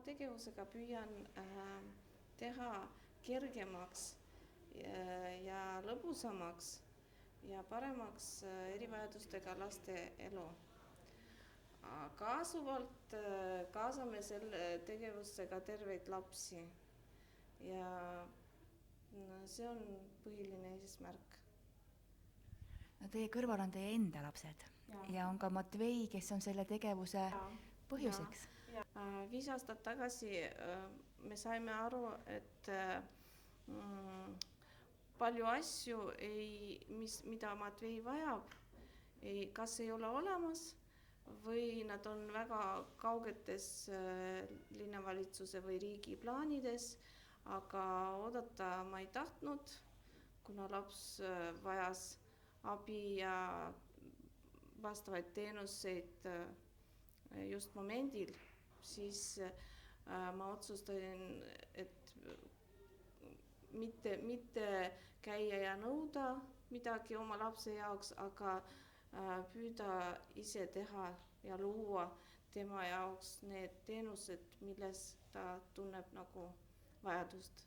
tegevusega püüan teha kergemaks ja lõbusamaks ja paremaks erivajadustega laste elu. Kaasuvalt kaasame selle tegevusse ka terveid lapsi ja see on põhiline eesmärk. No teie kõrval on teie enda lapsed ja on ka Matvei, kes on selle tegevuse põhjuseks. 5 aastat tagasi me saime aru, et palju asju, mida Matvei vajab, kas ei ole olemas või nad on väga kaugetes linnavalitsuse või riigi plaanides, aga oodata ma ei tahtnud, kuna laps vajas abi ja vastavaid teenuseid just momendil, siis ma otsustasin, et mitte käia ja nõuda midagi oma lapse jaoks, aga püüda ise teha ja luua tema jaoks need teenused, milles ta tunneb nagu vajadust.